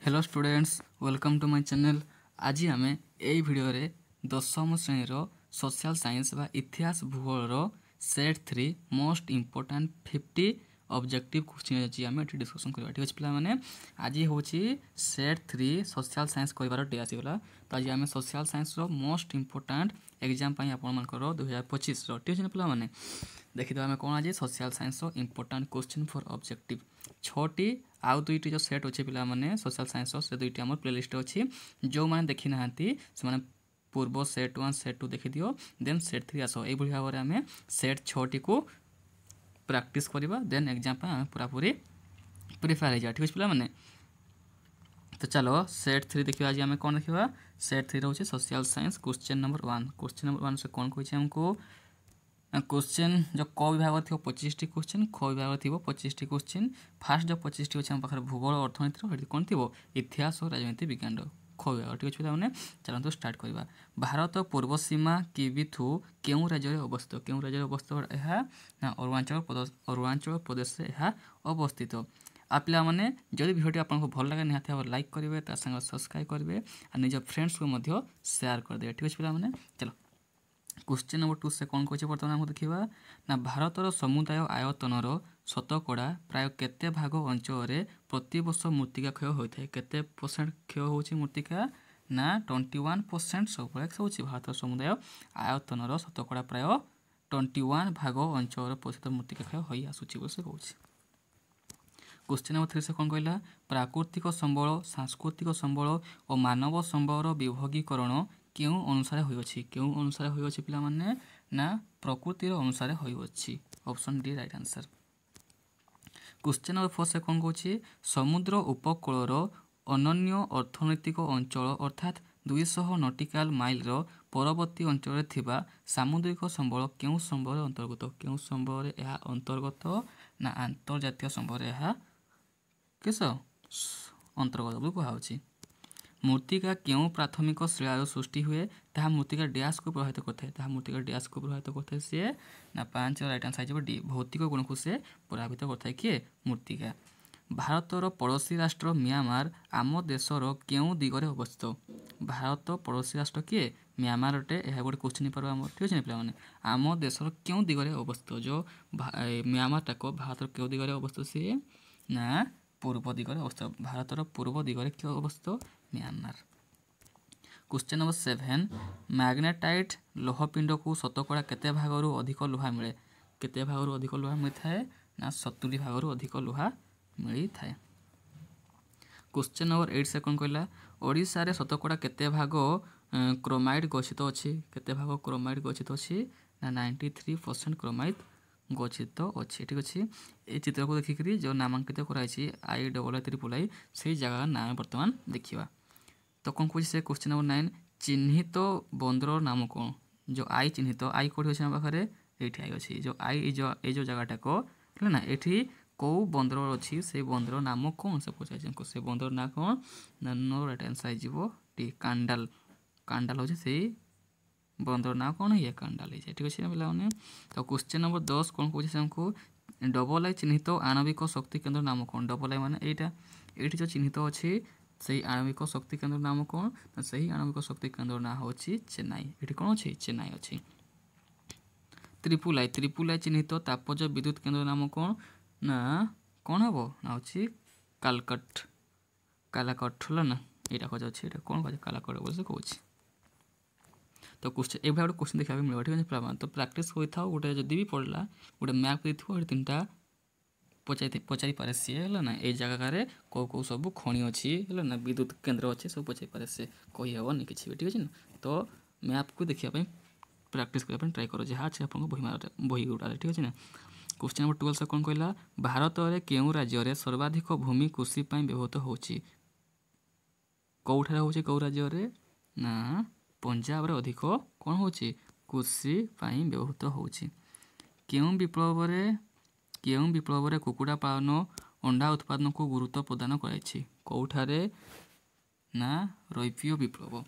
Hello students welcome to my channel. आज आम यही भिडियो रे दशम श्रेणी सोशल साइंस बा इतिहास भूगोल set 3 most important 50 objective question अच्छी आम ये डिस्कसन करवा। ठीक अच्छे पे आज हूँ सेट 3 सोशल साइंस कर डे आसीगला। तो आज आम social science most important exam आपर 2025 ठीक अच्छे पे देखिए आम कौन आज social science important question for objective 6टी आउ दुईटी जो सेट अच्छे पे सोशल साइंस से दुईटी आम प्लेलिस्ट अच्छी जो मैंने देखी ना से पूर्व सेट 1 सेट 2 देखी दियो देन सेट 3 आस ये भाव में आम सेट 6टी को प्रैक्टिस करवा देन एग्जाम आम पूरा पूरी प्रिपेयर हो जाए। ठीक अच्छे पे तो चलो सेट 3 देखिए। आज आम कौन देखा सेट 3 रोचे social science question number 1। Question number 1 से कौन कही हमको क्वेश्चन जो क विभाग थी 25टी क्वेश्चन ख विभाग थी 25टी क्वेश्चन फास्ट जो 25टी अच्छे पाखे भूगोल अर्थनीति कौन थी इतिहास और राजनीति विज्ञान ख विभाग। ठीक अच्छे मैंने चलते स्टार्ट करवा। भारत पूर्व सीमा किबिथु क्यों राज्य में अवस्थित क्यों राज्य में अवस्थित यह अरुणाचल प्रदेश से यह अवस्थित। आ पे जब भिडियो आपको भल लगे निहाती लाइक करेंगे सब्सक्राइब करेंगे और निज फ्रेंड्स को शेयर करदे। ठीक अच्छे पे चलो क्वेश्चन नंबर 2 से कौन कहे बर्तमान आम देखा ना भारतर समुदाय आयतनर शतकड़ा प्राय केते भाग अंचल प्रति वर्ष मृत्तिका क्षय होता है केते परसेंट क्षय हो मृत्तिका ना 21% सब भारत समुदाय आयतनर शतकड़ा प्राय 21 भाग अंचल प्रतिशत मृत्तिका क्षय हो आसूची कहूँ। क्वेश्चन नंबर 3 से कौन कहला प्राकृतिक संबल सांस्कृतिक संबल और मानव संबल विभगीकरण क्यों अनुसार होइछि क्यों अनुसार होइछि पिला माने ना प्रकृतिर अनुसार होइछि option D right answer. Question number 4 से कौन कहछि समुद्र उपकूलर अनन्य अर्थनैतिक अंचल अर्थात 200 नॉटिकल माइल परवर्ती अंचल थिबा सामुद्रिक संबल क्यों संबल अंतर्गत क्यों संबल यह अंतर्गत ना अंतर्जातीय संबल यह किस अंतर्गत बोली कहुछि। मृत्तिका क्यों प्राथमिक शिलार सृष्टि हुए ताहा मृत्तिका डैश को प्रभावित करता है मृत्तिका डैश को प्रभावित करता है सी ना 5 राइट आंसर डी भौतिक गुण को से प्रभावित करता है किए मृत्तिका। भारतर पड़ोसी राष्ट्र म्यांमार आम देशर क्यों दिगरे अवस्थित भारत पड़ोसी राष्ट्र किए म्यांमार अटे यह गोटे क्वेश्चन पर ठीक अच्छे पे आम देशर क्यों दिगरे अवस्थित जो म्यांमार टाक भारत क्यों दिगरे अवस्थित सी ना पूर्व दिगरे अवस्थित भारतर पूर्व दिगरे क्यों अवस्थित म्यांमार। क्वेश्चन नंबर 7 मैग्नेटाइट लोहपिंड को शतकड़ा केते भागरू अधिक लुहा मिले केते भागरू अधिक लुहा मिलता है ना 70 भागरू अधिक लुहा मिलता है। क्वेश्चन नंबर 8 से कौन कहला ओडिशा रे शतकड़ा केते भाग क्रोमाइड गच्छित अच्छी केते भाग क्रोमाइड गच्छित अच्छी ना 93% क्रोमाइड गच्छित अच्छी। ठीक अच्छे ये चित्र को देखिक जो नामांकित कराई IIII से जगह नाम बर्तमान देखा। तो कौन कह से क्वेश्चन नंबर 9 चिन्हित बंदर नाम कौन जो आई चिन्हित आई कौटी अच्छे पाखे ये आई अच्छी जो आई जो जगहटा को है ना ये कौ बंदर अच्छी से बंदर नाम कौन से पचार से बंदर ना कौन ना नो राइट आंसर हो कांडाल कांडाल हो बंदर ना कौन है कांडाल है। ठीक अच्छे पे तो क्वेश्चन नंबर 10 कौन कहे हमको डबल आई चिन्हित आणविक शक्ति केन्द्र नाम कौन डबल आई माने ये जो चिन्हित अच्छी से आणविक शक्ति केन्द्र नाम कौन ना सही आणविक शक्ति केन्द्र ना हो चेन्नई ये कौन अच्छी चेन्नई अच्छी। त्रिपुल आई चिन्हित तापज विद्युत केन्द्र नाम कौन ना कौन हम ना हो कालाकट ना यहाँ कह कौन कह कालाकट बोल से कहूँ। तो क्वेश्चन ये गोटे क्वेश्चन देखा मिले ठीक है तो प्राक्ट होता गोटे जदि भी पड़ा गोटे मैप देते 3टा पचारि पारे सी है ना ये जगह कौ कौ सब खଣି अच्छी है ना विद्युत केन्द्र अच्छे सब पचारि पारे से कही हेनी कि ठीक अच्छे ना तो मैप को देखापी प्राक्ट करने ट्राए कर जहाँ अच्छे आप बही गुड़ा ठीक अच्छे ना। क्वेश्चन नंबर 12 से कौन कहला भारत में क्यों राज्य सर्वाधिक भूमि कृषि व्यवहृत होची कौठार हो कौ राज्य ना पंजाब अधिक कौन हो कृषि व्यवहृत होची। केउं विप्लव रे कुकुड़ा पालन अंडा उत्पादन को गुरुत्व प्रदान कराई कौठारे ना रौप्य विप्लव।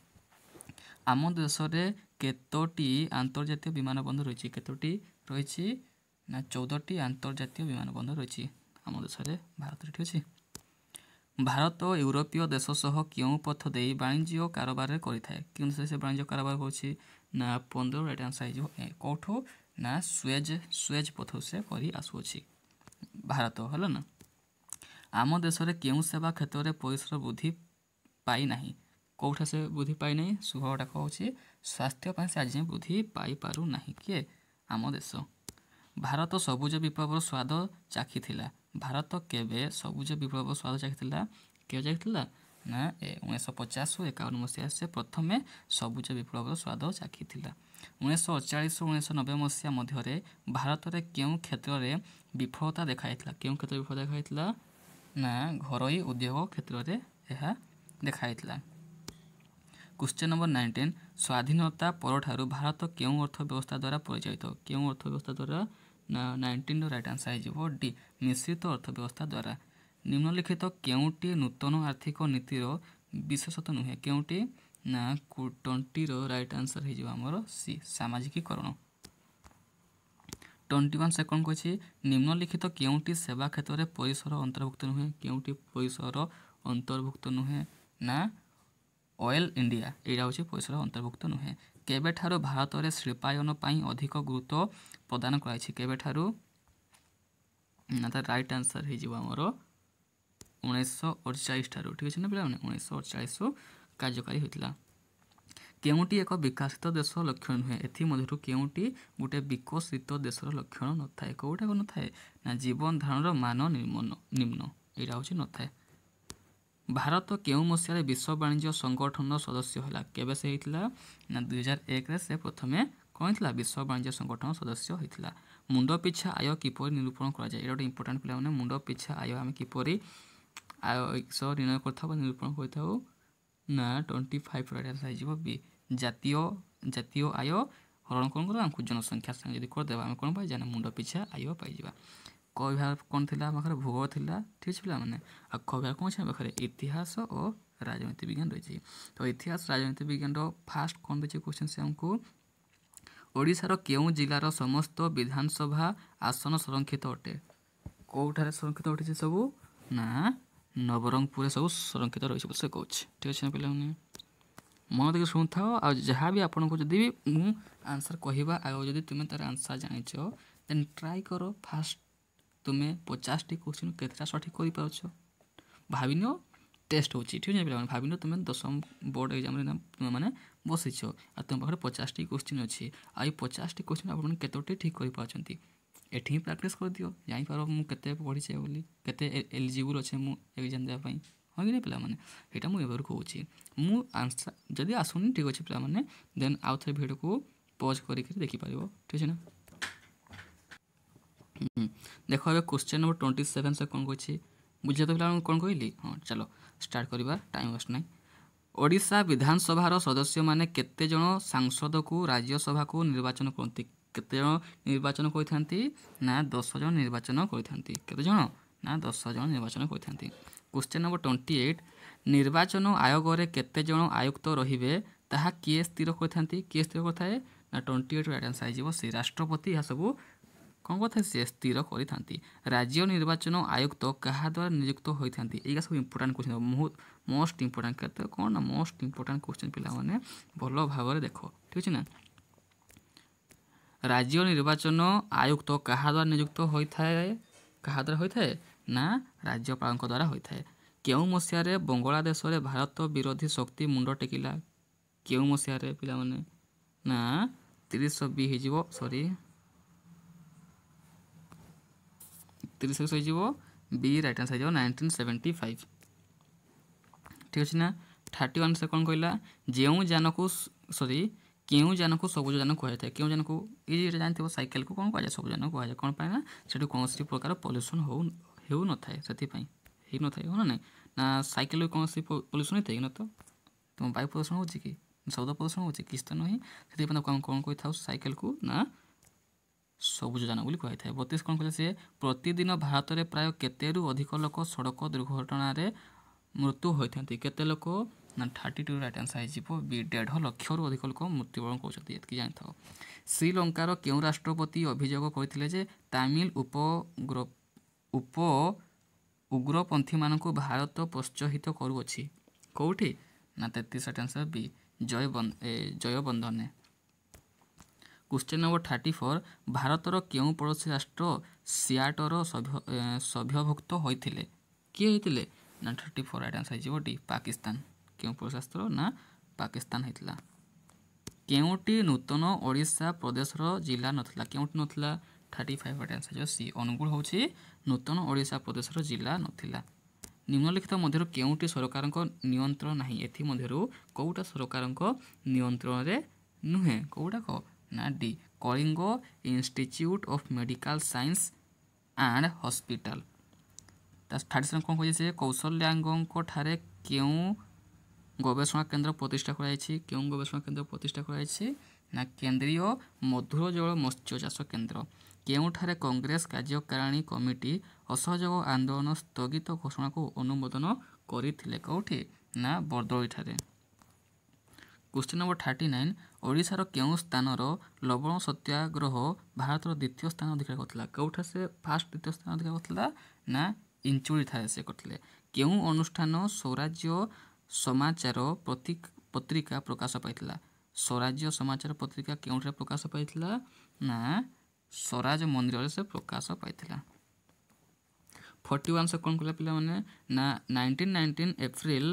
आम देश में केतोटी आंतर्जातीय विमान बंदर रही केतोटी रही ना 14टी आंतर्जातीय विमान बंदर रही आम देश में भारत। ठीक अच्छे भारत यूरोपीय देश सह क्यों पथ दे वाणिज्य कारोबार करिथाए क्यों से वाणिज्य कारोबार करछि ना 15 राइट आंसर हो कोठो ना स्वेज पथ से करी आसुछि भारत हला ना। आम देश रे क्यों सेवा क्षेत्र में परिसर वृद्धि पाई नाही कौठा से वृद्धि पाई नहीं सुभटा कहूँ स्वास्थ्य से आज वृद्धि पाई पारु नाही किए आम देश। भारत सबुज विप्लवर स्वाद चाखी भारत केवे सबुज विप्लव स्वाद चाखी के चाखी ना 1950-51 मसीहा से प्रथम सबुज विप्लवर स्वाद चाखी 1948-1990 मसीहा मध्य भारत में क्यों क्षेत्र में विफलता देखाई क्यों क्षेत्र में विफलता देखाई ना घरोई उद्योग क्षेत्र में यह देखाई। क्वेश्चन नंबर 19 स्वाधीनता पर भारत क्यों अर्थव्यवस्था द्वारा परिचालित क्यों अर्थव्यवस्था द्वारा ना 19 राइट आंसर हो डी मिश्रित अर्थव्यवस्था द्वारा। निम्नलिखित क्योंटी नूतन आर्थिक नीतिर विशेषता नुहे क्योंटी ना 20 राइट आंसर हो सी सामाजिकीकरण। 21 सेकंड कही निम्नलिखित क्योंटी सेवा क्षेत्र में परिसर अंतर्भुक्त नुहे क्योंटी परिसर अंतर्भुक्त नुहे ना ऑयल इंडिया यहाँ हूँ परिसर अंतर्भुक्त नुहे। केबेठारु भारत में शिल्पायन अधिक गुरुत्व प्रदान कराई केबेठारु ना तो राइट आंसर होमर 1948 ठारू ठीक अच्छे ना पे 1948 कार्यकारी होता। केउटी एक विकसित देश लक्षण नुहे एमध्य केउटी गोटे विकसित देशर लक्षण न थाए कौटा न थाए ना जीवन धारण मान निम्न यहाँ हूँ न थाए। भारत क्यों मसीह विश्व वाणिज्य संगठन सदस्य है केबे से होता ना 2001 से प्रथमे कौन था विश्व वाणिज्य संगठन सदस्य होता। मुंड पिछा आय किपर निरूपण कराए गोटे इंपोर्टाट पे मुंड पिछा आय आम किपर आय निर्णय कर निरूपण कर ना 25 राइट हो बी जातीय आय हरण कौन कर आमको जनसंख्या संगे जब करदे आम कौन पाई मुंड पिछा आय पाइबा। क विभाग कौन थी पाखे भूगोल थिला ठीक है पे आ ख विभाग कौन अच्छे पाखे इतिहास और राजनीति विज्ञान रही। तो इतिहास राजनीति विज्ञान फास्ट कौन रही क्वेश्चन से आमको ओडिशार केउं जिलार समस्त विधानसभा आसन संरक्षित अटे कौठार संरक्षित अटे सबू ना नवरंगपुर सब संरक्षित रही से कौन ठीक अच्छे पे मन देखिए शुणु था आ जहाँ भी आपको जब भी मुझे आंसर कहवा आगे तुम्हें तार आंसर जाच देन ट्राई कर फास्ट तुम्हें 50टी क्वेश्चन केतटा सठिक कर पार्छ भाविन टेस्ट हो ठीक है पे भाविन तुम्हें 10वीं बोर्ड एग्जाम मैंने बसईच आ तुम पाखे 50टी क्वेश्चन अच्छी आई 50टी क्वेश्चन आप केतोटी ठीक कर पार्टी एठी प्रैक्टिस कर दियो जापर मुझे पढ़ी बोली केते एलिजिबल अच्छे मुझे एग्जाम देवाई हाँ कि नहीं पे यहाँ मुझे कहूँ मु आंसर जदि आसुनी ठीक अच्छे पे देन आउ थे भिडियो को पज कर देखिपार ठीक है ना। देख ए क्वेश्चन नंबर 27 से कौन कही बुझे तो पे कौन कहली हाँ चलो स्टार्ट करवा टाइम वेस्ट ना। ओडिशा विधानसभार सदस्य मैंने केते जन सांसद को राज्यसभा को निर्वाचन करती केते जन निर्वाचन करथांती ना 10 जन निर्वाचन करथांती केते जन ना 10 जन निर्वाचन करथांती। क्वेश्चन नंबर 28 निर्वाचन आयोग रे केते जन आयुक्त रहिबे ताहा किए स्थिर करथांती किए स्थिर करथाए ना 28 राइट आंसर आइजिवो से राष्ट्रपति या सब कौन कथा सी स्थिर करथांती। राज्य निर्वाचन आयुक्त कहा द्वारा नियुक्त होइथांती एगा सब इंपोर्टेंट क्वेश्चन मोस्ट इंपोर्टेंट केते कौन ना मोस्ट इंपोर्टेंट क्वेश्चन पिला माने भलो भाव देखो ठीक है ना। राज्य निर्वाचन आयुक्त कहा द्वारा नियुक्त होइथाए कहा द्वारा होइथाए ना राज्यपाल द्वारा होइथाए। केउ मसीह बांग्लादेश रे भारत विरोधी शक्ति मुंड टेकिला केउ मसीह पिला माने ना 30 बी हो सॉरी 30 हो बी राइट आंसर हो 1975 ठीक अच्छे ना। 31 से कौन कहला जो जान को सॉरी क्यों जान को सबुज जान कहुए क्यों जान को ये जानते साइकेल को कौन कहुए सबुज जान कहुए कौन पाए ना से कौन प्रकार पल्यूसन हो न थाए से न थाए हो ना ना साइकेल कौन पल्यूसन होता है ना तो तुम वायु प्रदूषण हो कि शब्द प्रदूषण हो किस तो नहीं से कौन कौन कही था साइकेल को ना सबुज जान बोली कही था। 32 कौन कहले सी प्रतिदिन भारत में प्राय केतेरु अधिक लोक सड़क दुर्घटन मृत्यु होता केते लोक ना 32 राइट आंसर हो बी 1.5 लाख अधिक लोक मृत्युवरण कर जानी था। श्रीलंकार क्यों राष्ट्रपति अभियोग करते जे तमिल ଉଗ୍ରପନ୍ଥୀ ମାନଙ୍କୁ ଭାରତ ପ୍ରୋତ୍ସାହିତ କରୁଅଛି କୋଉଠି ନା 33 ଆନ୍ସର ବି ଜୟବନ୍ଦନେ। क्वेश्चन नंबर 34 भारतर केउं पड़ोसी राष्ट्र सियाटर सभ्यभुक्त होइथिले किए होइथिले ना 34 राइट आंसर हो डी पाकिस्तान। केउं पड़ोसी राष्ट्र ना पाकिस्तान होइथिला। केउंटी नूतन ओडिशा प्रदेशर जिला नथिला केउंटी नथिला 35 राइट आंसर हो सी अनुगुल होछि नूतन ओडिशा प्रदेशर जिला नथिला। निम्नलिखित मध्यरु केउंटी सरकारक नियंत्रण नाही एथि मध्यरु कोउटा सरकारक नियंत्रण रे नुहे कोउटा को ना the Kalinga institute of medical science and hospital. 37 कौन कहे कौशल्याङ्गों ठारे केउं गवेषणा केन्द्र प्रतिष्ठा कराइछि केउं गवेषणा केन्द्र प्रतिष्ठा कराइछि ना केंद्रीय मधुर जल मत्स्य चाष केन्द्र। केउंठारे कांग्रेस कार्यकारिणी कमिटी असहयोग आंदोलन स्थगित घोषणा को अनुमोदन करथिले कोठी ना बरदोली ठारे। क्वेश्चन नंबर 39 ओडिशार केउं स्थानर लवण सत्याग्रह भारतर द्वितीय स्थान अधिकार करथिला कोठा से फास्ट द्वितीय स्थान अधिकार करथिला ना इंचुरी ठारे से करथिले। केउं अनुष्ठान स्वराज्य समाचार पत्रिका प्रकाश पाइथिला स्वराज्य समाचार पत्रिका केउंठारे प्रकाश पाइथिला ना स्वराज मंदिर से प्रकाश पाइथिला। 41 से कौन कला पिला माने ना 1919 एप्रिल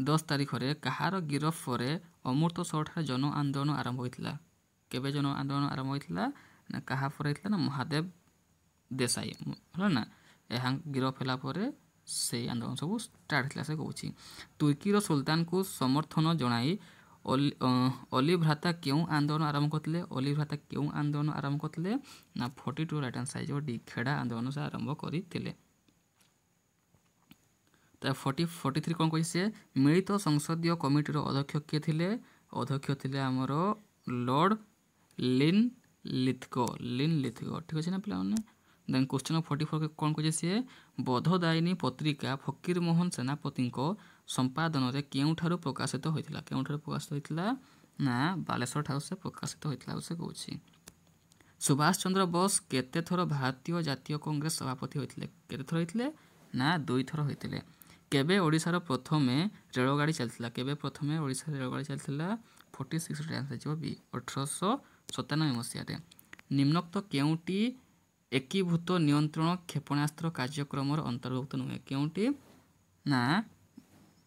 10 तारिख रे कहार गिरफ पर अमृतसर ठारे जन आंदोलन आरंभ होइथिला केबे जन आंदोलन आरंभ होइथिला ना कहा पर होइथिला ना महादेव देसाई होला ना एहा गिरफ होला परे से आंदोलन सब स्टार्ट थिला से कहूची। तुर्कीर सुल्तान को समर्थन जणाई ओली भ्राता केउं आंदोलन आरंभ करथिले ओली भ्राता केउं आंदोलन आरंभ करथिले ना 42 राइट आंसर जो डी खेड़ा आंदोलन से आरंभ करथिले। 43 कौन कही से मिलित संसदीय कमिटीर अध्यक्ष किए थिले अध्यक्ष थिले हमर लॉर्ड लिन लिथगो ठीक अछि ना पिला माने। देन क्वेश्चन 44 कौन कही से बोधदायिनी पत्रिका फकीर मोहन सेनापति को संपादन रे केउठारु प्रकाशित होइथिला केउठारु प्रकाशित होइथिला ना बालेश्वर ठाउस से प्रकाशित होइथिला से कहूची। सुभाष चंद्र बोस केते थर भारतीय जातीय कांग्रेस सभापति होइथिले केते थर होइथिले ना 2 थर होइथिले। केबे ओडिशार प्रथमे रेलगाड़ी चलथिला केबे प्रथमे ओडिशा रेलगाड़ी चलथिला 46 आंसर जो बी 1897 मसिया रे। निम्नोक्त केउंटी एकीभूत नियंत्रण क्षेपणास्त्र कार्यक्रम अंतर्भुक्त नुहे केउंटी ना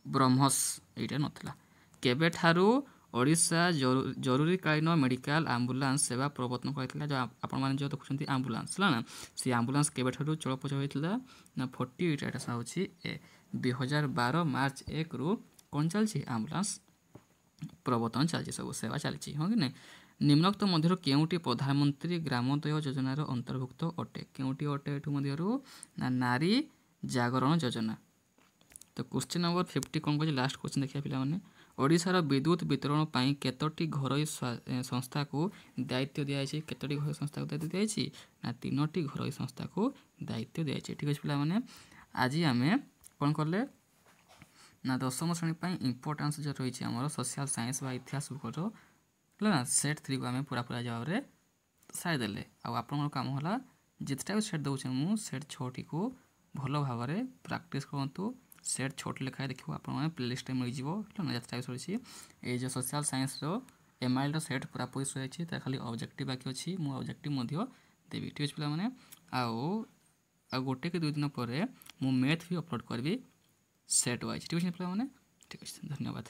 ब्रह्मस एटा नथिला। केबे ठारू ओडिशा जरूरीकालीन मेडिकल एम्बुलेंस सेवा प्रवर्तन करथिला जो आपण माने जो देखुछंती एम्बुलेंस ला ना से एम्बुलेंस केबे ठारू चलप्रच होइथिला ना 48 एटा साउची ए 2012 मार्च 1 रु कोन चलछि एम्बुलेंस प्रवर्तन चलछि सब सेवा चलछि हो कि नै। निम्नोक्त मध्यरु केउंटी प्रधानमंत्री ग्रामोदय योजनार अंतर्भुक्त अटे केउंटी अटे एठु मध्यरु ना नारी जागरण योजना। तो क्वेश्चन नंबर 50 कौन कह लास्ट क्वेश्चन देखिए पिला माने ओडिशार विद्युत वितरण पाई केतोटी घरोई संस्था को दायित्व दिया जायछि केतोटी घरोई संस्था को दायित्व दिया जायछि ना 3टी घरोई संस्था को दायित्व दिया जायछि ठीक अछि पिला माने। आज आमे कौन करले ना 10म श्रेणी पाई इंपोर्टेंस जो रही है हमर सोशल साइंस बा इतिहास बुकर ना सेट 3 को आमे पूरा जवाब रे साइ देले आ आपन काम होला जितटा भी सेट दउछ मु सेट 6टी को भलो भाव रे प्रैक्टिस करंतु सेट छोट लेखा देखियो आपण माने प्लेलिस्ट में मिल जिवो ना जतटा भी सरिछि ए जो सोशल साइंस रो एमआईएल रो सेट पूरा पूरी सहिछि त खाली ऑब्जेक्टिव बाकी अछि मु ऑब्जेक्टिव मध्य देबी ठीक अछि पिला माने आ गोटे के 2 दिन पर मु मैथ भी अपलोड करबी सेट वाइज ठीक अछि पिला माने ठीक अछि धन्यवाद।